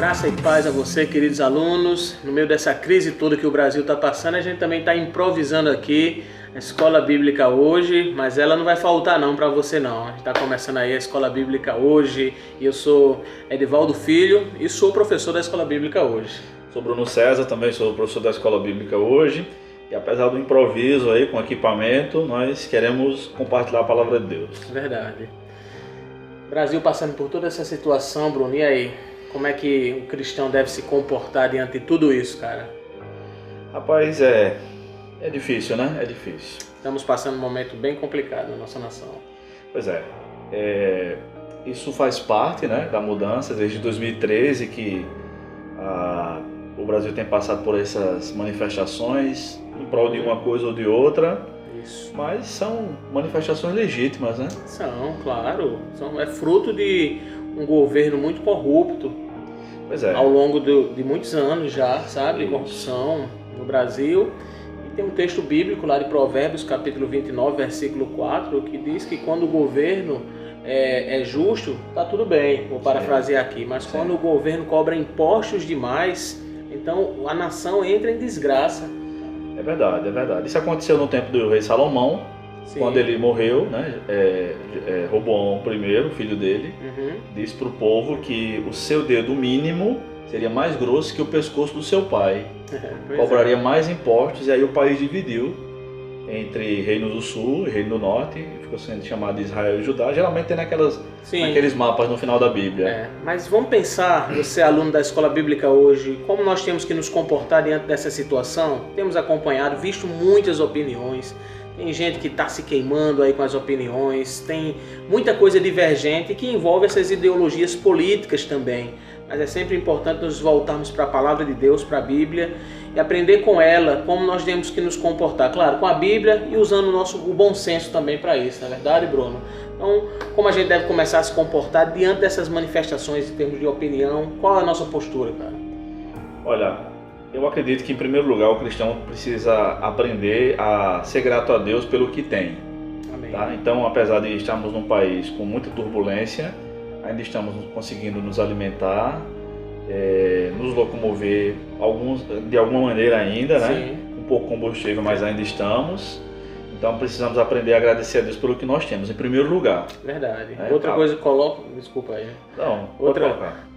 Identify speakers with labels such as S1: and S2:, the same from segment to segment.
S1: Graça e paz a você, queridos alunos. No meio dessa crise toda que o Brasil está passando, a gente também está improvisando aqui a Escola Bíblica Hoje, mas ela não vai faltar não para você não. A gente está começando aí a Escola Bíblica Hoje e eu sou Edivaldo Filho e sou professor da Escola Bíblica Hoje.
S2: Sou Bruno César, também sou professor da Escola Bíblica Hoje e apesar do improviso aí com equipamento, nós queremos compartilhar a palavra de Deus.
S1: Verdade. Brasil passando por toda essa situação, Bruno, e aí? Como é que o cristão deve se comportar diante de tudo isso, cara?
S2: Rapaz, é difícil, né? É difícil.
S1: Estamos passando um momento bem complicado na nossa nação.
S2: Pois isso faz parte, né, da mudança desde 2013 que o Brasil tem passado por essas manifestações em prol de uma coisa ou de outra.
S1: Isso.
S2: Mas são manifestações legítimas, né?
S1: São, claro. É fruto de um governo muito corrupto.
S2: Pois é.
S1: Ao longo de muitos anos já, sabe?
S2: Isso.
S1: Corrupção no Brasil. E tem um texto bíblico lá de Provérbios, capítulo 29, versículo 4, que diz que quando o governo é justo, tá tudo bem. Vou parafrasear aqui. Mas quando o governo cobra impostos demais, então a nação entra em desgraça.
S2: É verdade, é verdade. Isso aconteceu no tempo do rei Salomão. Sim. Quando ele morreu, né, Roboão I, filho dele, disse para o povo que o seu dedo mínimo seria mais grosso que o pescoço do seu pai. Cobraria mais impostos e aí o país dividiu entre Reino do Sul e Reino do Norte, ficou sendo chamado de Israel e Judá. Geralmente tem naqueles mapas no final da Bíblia.
S1: Mas vamos pensar, você é aluno da Escola Bíblica Hoje, como nós temos que nos comportar diante dessa situação. Temos acompanhado, visto muitas opiniões. Tem gente que está se queimando aí com as opiniões, tem muita coisa divergente que envolve essas ideologias políticas também. Mas é sempre importante nos voltarmos para a Palavra de Deus, para a Bíblia, e aprender com ela como nós temos que nos comportar. Claro, com a Bíblia e usando o bom senso também para isso, não é verdade, Bruno? Então, como a gente deve começar a se comportar diante dessas manifestações em termos de opinião? Qual é a nossa postura, cara?
S2: Olha, eu acredito que, em primeiro lugar, o cristão precisa aprender a ser grato a Deus pelo que tem.
S1: Amém.
S2: Tá? Então, apesar de estarmos num país com muita turbulência, ainda estamos conseguindo nos alimentar, nos locomover de alguma maneira ainda, né? Um pouco combustível, mas ainda estamos. Então, precisamos aprender a agradecer a Deus pelo que nós temos, em primeiro lugar.
S1: Verdade. Outra coisa que coloco... Desculpa aí.
S2: Não,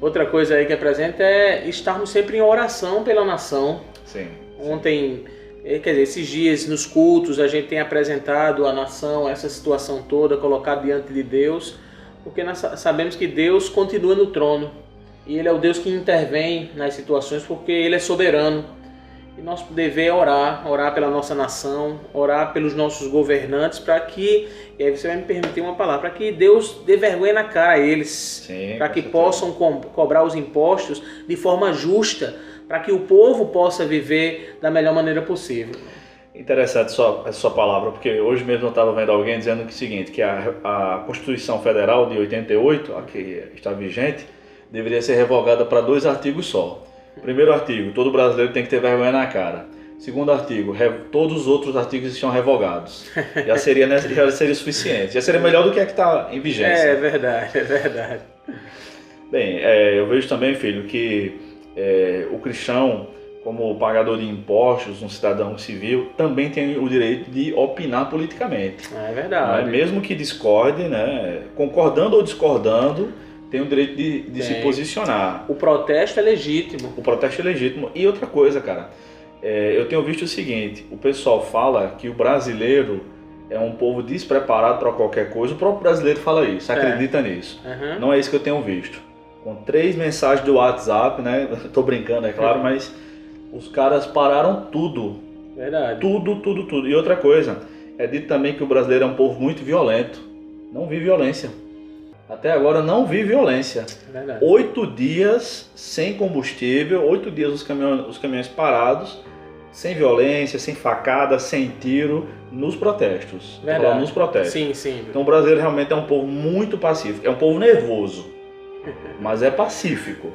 S1: outra coisa aí que é presente é estarmos sempre em oração pela nação.
S2: Sim.
S1: Ontem, quer dizer, esses dias nos cultos a gente tem apresentado a nação, essa situação toda, colocado diante de Deus, porque nós sabemos que Deus continua no trono. E Ele é o Deus que intervém nas situações porque Ele é soberano. E nosso dever é orar pela nossa nação, orar pelos nossos governantes, para que, e aí você vai me permitir uma palavra, para que Deus dê vergonha na cara a eles, para que possam cobrar os impostos de forma justa, para que o povo possa viver da melhor maneira possível.
S2: Interessante essa sua palavra, porque hoje mesmo eu estava vendo alguém dizendo o seguinte, que a Constituição Federal de 88, a que está vigente, deveria ser revogada para 2 artigos só. Primeiro artigo, todo brasileiro tem que ter vergonha na cara. Segundo artigo, todos os outros artigos estão revogados. Já seria suficiente. Já seria melhor do que a que está em vigência.
S1: É verdade.
S2: Bem, eu vejo também, filho, que o cristão, como pagador de impostos, um cidadão civil, também tem o direito de opinar politicamente.
S1: É verdade.
S2: Mesmo que discorde, né, concordando ou discordando, tem o direito de se posicionar.
S1: O protesto é legítimo.
S2: E outra coisa, cara, eu tenho visto o seguinte, o pessoal fala que o brasileiro é um povo despreparado para qualquer coisa, o próprio brasileiro fala isso, acredita nisso. Não é isso que eu tenho visto. Com 3 mensagens do WhatsApp, né, tô brincando, é claro, mas os caras pararam tudo.
S1: Verdade.
S2: Tudo. E outra coisa, é dito também que o brasileiro é um povo muito violento, não vi violência. Até agora não vi violência.
S1: Verdade.
S2: 8 dias sem combustível, 8 dias os caminhões parados, sem violência, sem facada, sem tiro, nos protestos.
S1: Verdade.
S2: Nos protestos.
S1: Sim.
S2: Então o brasileiro realmente é um povo muito pacífico. É um povo nervoso, mas é pacífico.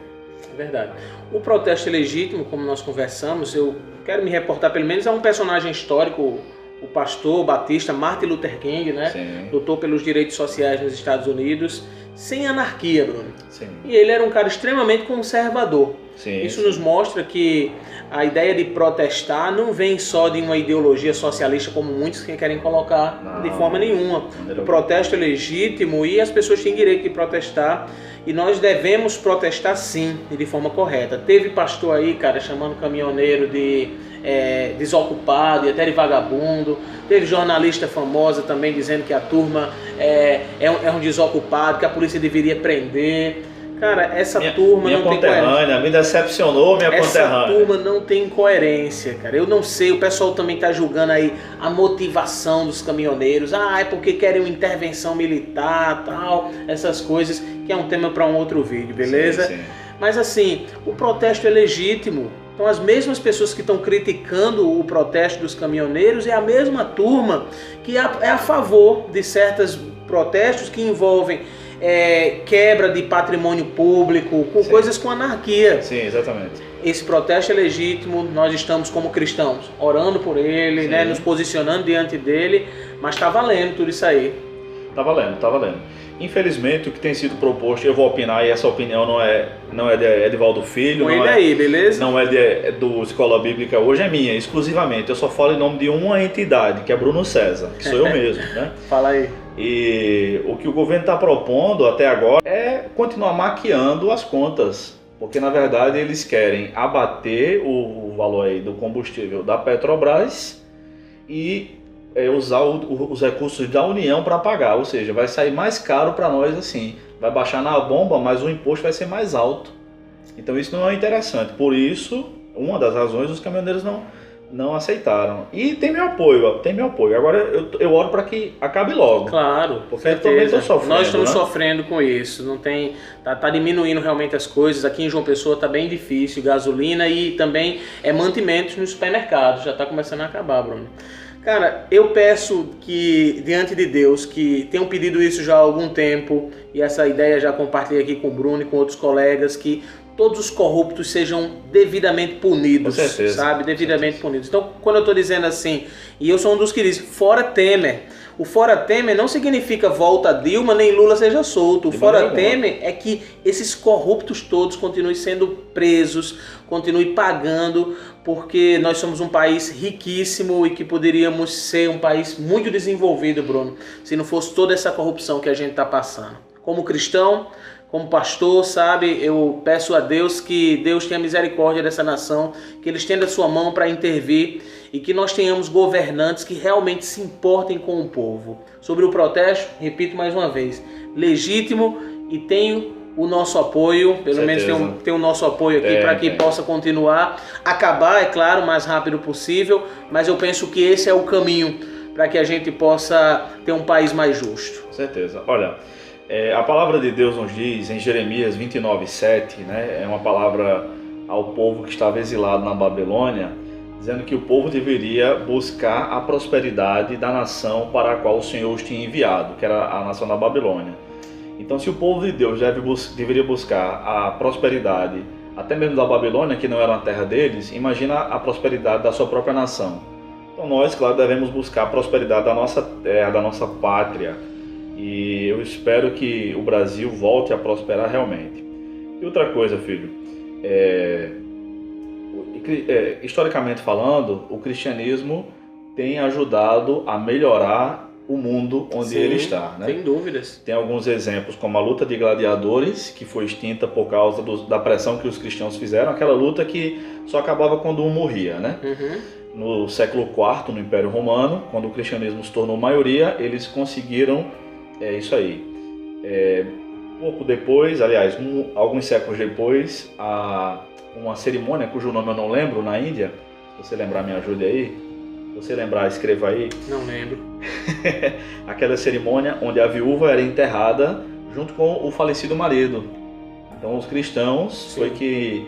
S1: É verdade. O protesto é legítimo, como nós conversamos. Eu quero me reportar pelo menos a um personagem histórico, o pastor batista Martin Luther King, né?
S2: Sim.
S1: Lutou pelos direitos sociais nos Estados Unidos. sem anarquia, Bruno.
S2: Sim.
S1: E ele era um cara extremamente conservador.
S2: Sim,
S1: Isso nos mostra que a ideia de protestar não vem só de uma ideologia socialista como muitos que querem colocar, de forma nenhuma. O protesto é legítimo e as pessoas têm direito de protestar e nós devemos protestar sim e de forma correta. Teve pastor aí, cara, chamando caminhoneiro de desocupado e até de vagabundo. Teve jornalista famosa também dizendo que a turma é um desocupado, que a polícia deveria prender. Cara, essa turma não tem coerência.
S2: Me decepcionou, minha conterrânea.
S1: Essa turma não tem coerência, cara. Eu não sei, o pessoal também tá julgando aí a motivação dos caminhoneiros. É porque querem uma intervenção militar, tal, essas coisas, que é um tema para um outro vídeo, beleza?
S2: Sim.
S1: Mas assim, o protesto é legítimo. Então as mesmas pessoas que estão criticando o protesto dos caminhoneiros é a mesma turma que é a favor de certos protestos que envolvem quebra de patrimônio público, com coisas com anarquia.
S2: Sim, exatamente.
S1: Esse protesto é legítimo, nós estamos como cristãos orando por ele, né, nos posicionando diante dele, mas está valendo tudo isso aí.
S2: Tá valendo. Infelizmente, o que tem sido proposto, eu vou opinar, e essa opinião não é de Edivaldo Filho,
S1: Com ele aí, beleza?
S2: Não é do Escola Bíblica hoje, é minha, exclusivamente. Eu só falo em nome de uma entidade, que é Bruno César, que sou eu mesmo, né?
S1: Fala aí.
S2: E o que o governo está propondo até agora é continuar maquiando as contas, porque na verdade eles querem abater o valor aí do combustível da Petrobras e usar os recursos da União para pagar, ou seja, vai sair mais caro para nós assim, vai baixar na bomba, mas o imposto vai ser mais alto. Então isso não é interessante, por isso, uma das razões os caminhoneiros não aceitaram. E tem meu apoio. Agora eu oro para que acabe logo.
S1: Claro,
S2: porque eu também estou sofrendo.
S1: Nós estamos sofrendo com isso. Não tem, tá diminuindo realmente as coisas. Aqui em João Pessoa está bem difícil, gasolina e também mantimentos nos supermercados. Já está começando a acabar, Bruno. Cara, eu peço que, diante de Deus, que tenham pedido isso já há algum tempo, e essa ideia já compartilhei aqui com o Bruno e com outros colegas, que todos os corruptos sejam devidamente punidos,
S2: com certeza,
S1: sabe? Devidamente punidos. Então, quando eu estou dizendo assim, e eu sou um dos que diz, fora Temer. O fora Temer não significa volta Dilma, nem Lula seja solto. O fora Temer é que esses corruptos todos continuem sendo presos, continuem pagando, porque nós somos um país riquíssimo e que poderíamos ser um país muito desenvolvido, Bruno, se não fosse toda essa corrupção que a gente está passando. Como cristão, como pastor, sabe, eu peço a Deus que Deus tenha misericórdia dessa nação, que Ele estenda a sua mão para intervir e que nós tenhamos governantes que realmente se importem com o povo. Sobre o protesto, repito mais uma vez, legítimo e tenho o nosso apoio, pelo menos tem o nosso apoio aqui para que possa continuar, acabar, é claro, o mais rápido possível, mas eu penso que esse é o caminho para que a gente possa ter um país mais justo.
S2: Com certeza. Olha, a palavra de Deus nos diz em Jeremias 29:7, né, é uma palavra ao povo que estava exilado na Babilônia, dizendo que o povo deveria buscar a prosperidade da nação para a qual o Senhor os tinha enviado, que era a nação da Babilônia. Então, se o povo de Deus deveria buscar a prosperidade, até mesmo da Babilônia, que não era a terra deles, imagina a prosperidade da sua própria nação. Então, nós, claro, devemos buscar a prosperidade da nossa pátria. E eu espero que o Brasil volte a prosperar realmente. E outra coisa, filho, historicamente falando, o cristianismo tem ajudado a melhorar o mundo onde ele está, né?
S1: Sem dúvidas.
S2: Tem alguns exemplos, como a luta de gladiadores, que foi extinta por causa da pressão que os cristãos fizeram, aquela luta que só acabava quando um morria, né? No século IV, no Império Romano, quando o cristianismo se tornou maioria, eles conseguiram isso aí. Pouco depois, aliás, alguns séculos depois, uma cerimônia cujo nome eu não lembro, na Índia, se você lembrar, me ajude aí. Se você lembrar, escreva aí.
S1: Não lembro.
S2: Aquela cerimônia onde a viúva era enterrada junto com o falecido marido. Então os cristãos foi que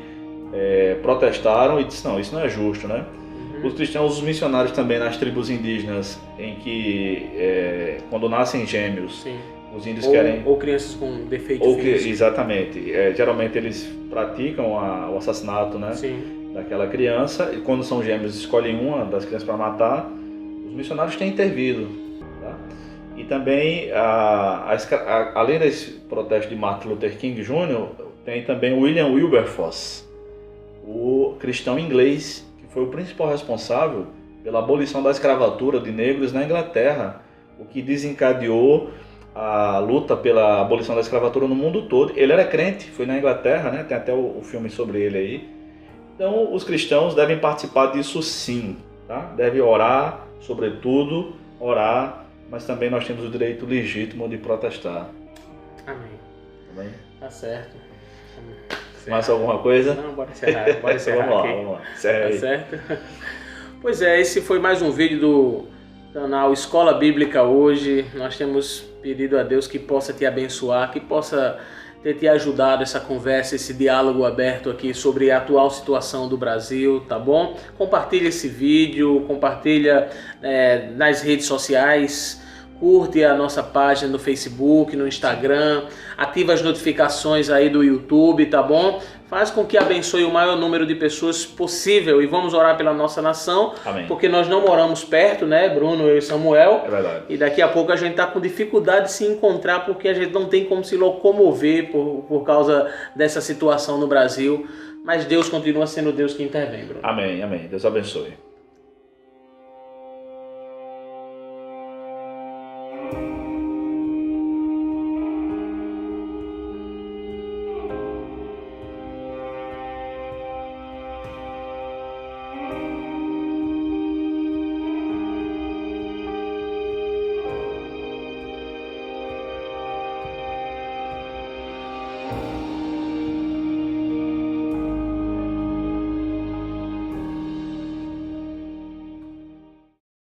S2: protestaram e disseram, não, isso não é justo, né? Os cristãos, os missionários também nas tribos indígenas, em que quando nascem gêmeos, os índios querem...
S1: Ou crianças com defeito físico.
S2: Exatamente. Geralmente eles praticam o assassinato, né? Daquela criança, e quando são gêmeos escolhem uma das crianças para matar. Os missionários têm intervido, tá? E também, além desse protesto de Martin Luther King Jr., tem também William Wilberforce, o cristão inglês, que foi o principal responsável pela abolição da escravatura de negros na Inglaterra, o que desencadeou a luta pela abolição da escravatura no mundo todo. Ele era crente, foi na Inglaterra, né? Tem até o filme sobre ele aí. Então, os cristãos devem participar disso sim, tá? Devem orar, sobretudo, orar, mas também nós temos o direito legítimo de protestar.
S1: Amém.
S2: Tá bem?
S1: Tá certo.
S2: Mais alguma coisa?
S1: Não, bora encerrar vamos lá,
S2: vamos lá. Tá
S1: certo? Pois é, esse foi mais um vídeo do canal Escola Bíblica Hoje. Nós temos pedido a Deus que possa te abençoar, que possa ter te ajudado essa conversa, esse diálogo aberto aqui sobre a atual situação do Brasil, tá bom? Compartilha esse vídeo, compartilha nas redes sociais, curte a nossa página no Facebook, no Instagram, ativa as notificações aí do YouTube, tá bom? Faz com que abençoe o maior número de pessoas possível e vamos orar pela nossa nação.
S2: Amém.
S1: Porque nós não moramos perto, né, Bruno, eu e Samuel?
S2: É verdade.
S1: E daqui a pouco a gente está com dificuldade de se encontrar porque a gente não tem como se locomover por causa dessa situação no Brasil. Mas Deus continua sendo Deus que intervém, Bruno.
S2: Amém, amém. Deus abençoe.